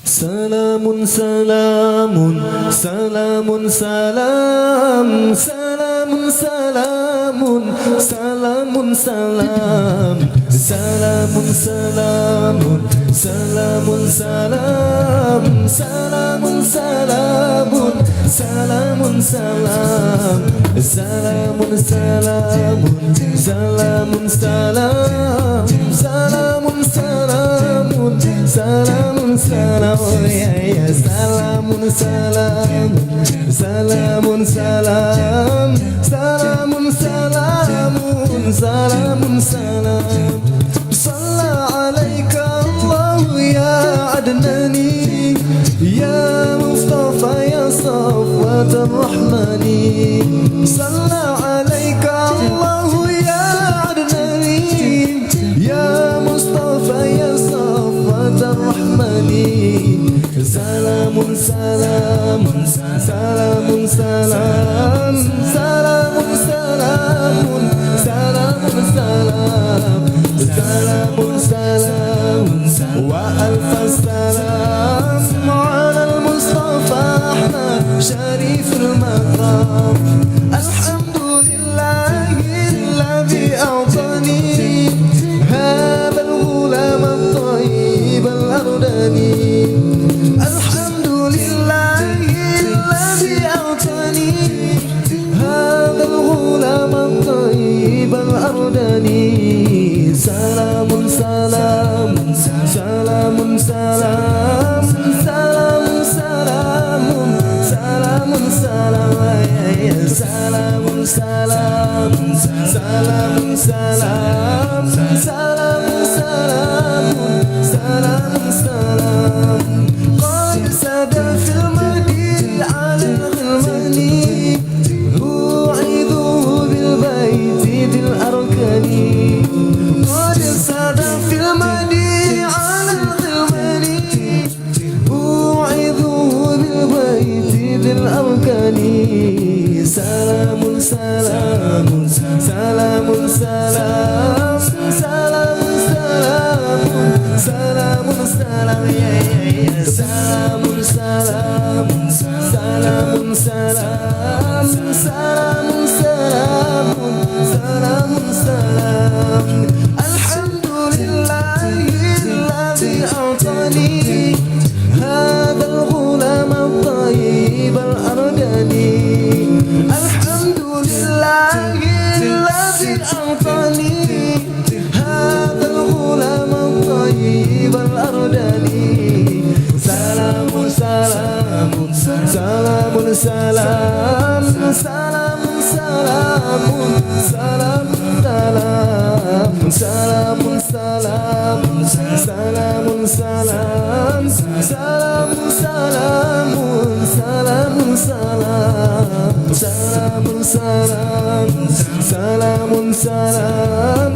Salamun salamun salamun salam salamun salamun salamun salam salamun salamun salamun salam salamun salamun salamun salam salamun salamun salamun salam salamun salamun salamun salam ya ya salamun salamun salamun salam salamun salamun salamun salam salla alaika Allah ya adnani ya Mustafa ya Safwat ar-Rahmani salla alaika Allah ya adnani ya Mustafa ya Safwat ar-Rahmani salamun salamun salamun salam salamun salamun salamun salam salamun salamun wa alf salam ala al-Mustafa Ahmad Sharif al-Maqam alhamdulillahi alladhi a'tani hadha al-ghulam at-tayyib al-ardani salamun salamun salamun salam salamun salamun salamun salam salamun salamun salamun salam salamun salamun salamun salam qad sada fil madin ala al-ghilmani u'idhu bil bayti dil arkani salamun salamun salamun salam salamun salamun salamun salam ya ya ya salamun salamun salamun salam salamun salamun salamun salam alhamdulillahi alladhi a'tani hadha al-ghulam at-tayyib al-ardani salamun salamun salamun salam salamun salamun salamun salam salamun salamun salamun salam salamun salamun salamun salam salamun salam salamun salam